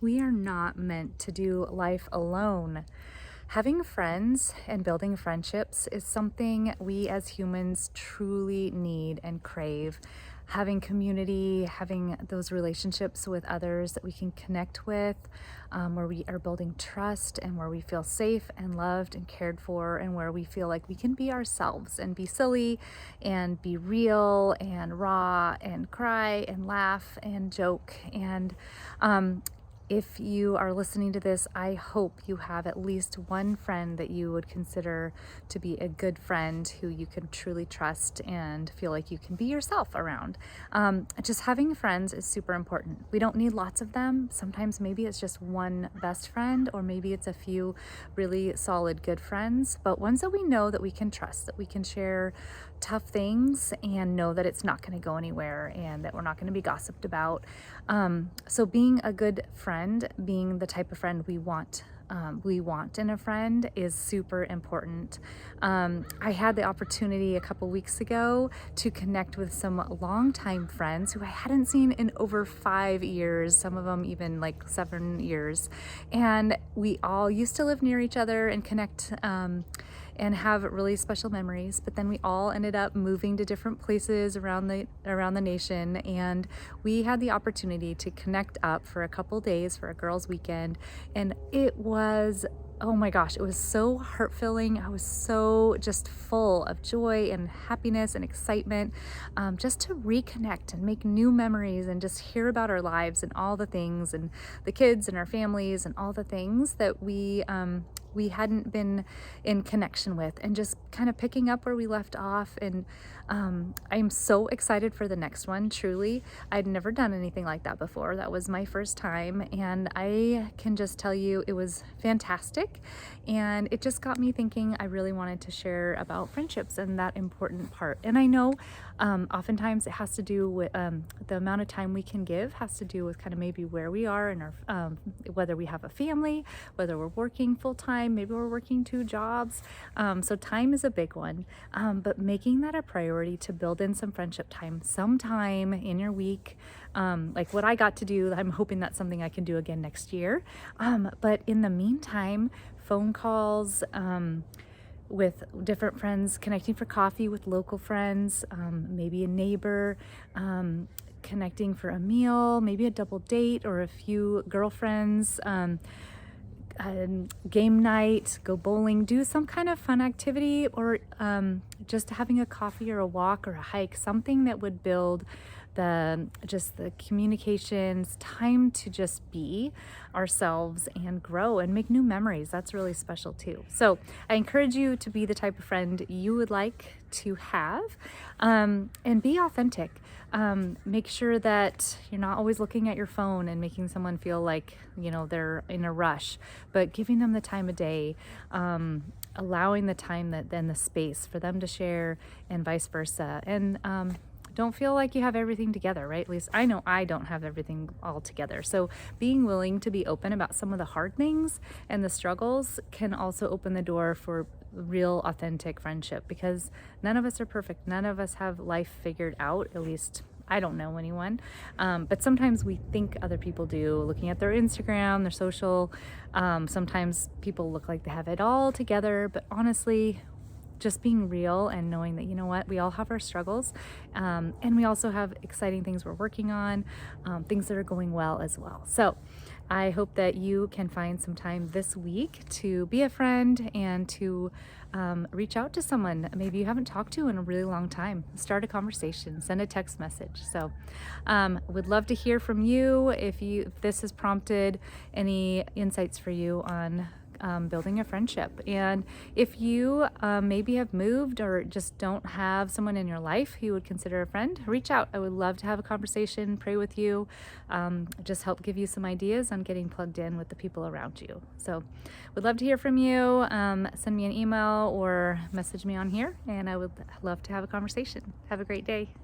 We are not meant to do life alone. Having friends and building friendships is something we as humans truly need and crave. Having community, having those relationships with others that we can connect with, where we are building trust and where we feel safe and loved and cared for, and where we feel like we can be ourselves and be silly and be real and raw and cry and laugh and joke. And if you are listening to this, I hope you have at least one friend that you would consider to be a good friend who you can truly trust and feel like you can be yourself around. Just having friends is super important. We don't need lots of them. Sometimes maybe it's just one best friend, or maybe it's a few really solid good friends, but ones that we know that we can trust, that we can share tough things and know that it's not going to go anywhere and that we're not going to be gossiped about. So being a good friend, being the type of friend we want in a friend is super important. I had the opportunity a couple weeks ago to connect with some longtime friends who I hadn't seen in over 5 years, some of them even like 7 years. And we all used to live near each other and connect and have really special memories, but then we all ended up moving to different places around the nation, and we had the opportunity to connect up for a couple days for a girls' weekend, and it was, oh my gosh, it was so heart-filling. I was so just full of joy and happiness and excitement, just to reconnect and make new memories and just hear about our lives and all the things and the kids and our families and all the things that we hadn't been in connection with, and just kind of picking up where we left off. And I'm so excited for the next one. Truly, I'd never done anything like that before. That was my first time, and I can just tell you it was fantastic, and it just got me thinking. I really wanted to share about friendships and that important part. And I know oftentimes it has to do with the amount of time we can give, has to do with kind of maybe where we are in our whether we have a family, whether we're working full-time, maybe we're working 2 jobs. So time is a big one, but making that a priority to build in some friendship time sometime in your week, like what I got to do. I'm hoping that's something I can do again next year. But in the meantime, phone calls, with different friends, connecting for coffee with local friends, maybe a neighbor, connecting for a meal, maybe a double date or a few girlfriends, game night, go bowling, do some kind of fun activity, or just having a coffee or a walk or a hike, something that would build the communications, time to just be ourselves and grow and make new memories. That's really special too. So I encourage you to be the type of friend you would like to have, and be authentic. Make sure that you're not always looking at your phone and making someone feel like, they're in a rush, but giving them the time of day, allowing the time then the space for them to share, and vice versa. And don't feel like you have everything together, right? At least I know I don't have everything all together. So being willing to be open about some of the hard things and the struggles can also open the door for real authentic friendship, because none of us are perfect. None of us have life figured out. At least I don't know anyone. But sometimes we think other people do, looking at their Instagram, their social. Sometimes people look like they have it all together, but honestly, just being real and knowing that, we all have our struggles, and we also have exciting things we're working on, things that are going well as well. So I hope that you can find some time this week to be a friend and to reach out to someone maybe you haven't talked to in a really long time. Start a conversation, send a text message. So would love to hear from you if this has prompted any insights for you on building a friendship. And if you maybe have moved or just don't have someone in your life who you would consider a friend, reach out. I would love to have a conversation, pray with you, just help give you some ideas on getting plugged in with the people around you. So would love to hear from you. Send me an email or message me on here, and I would love to have a conversation. Have a great day.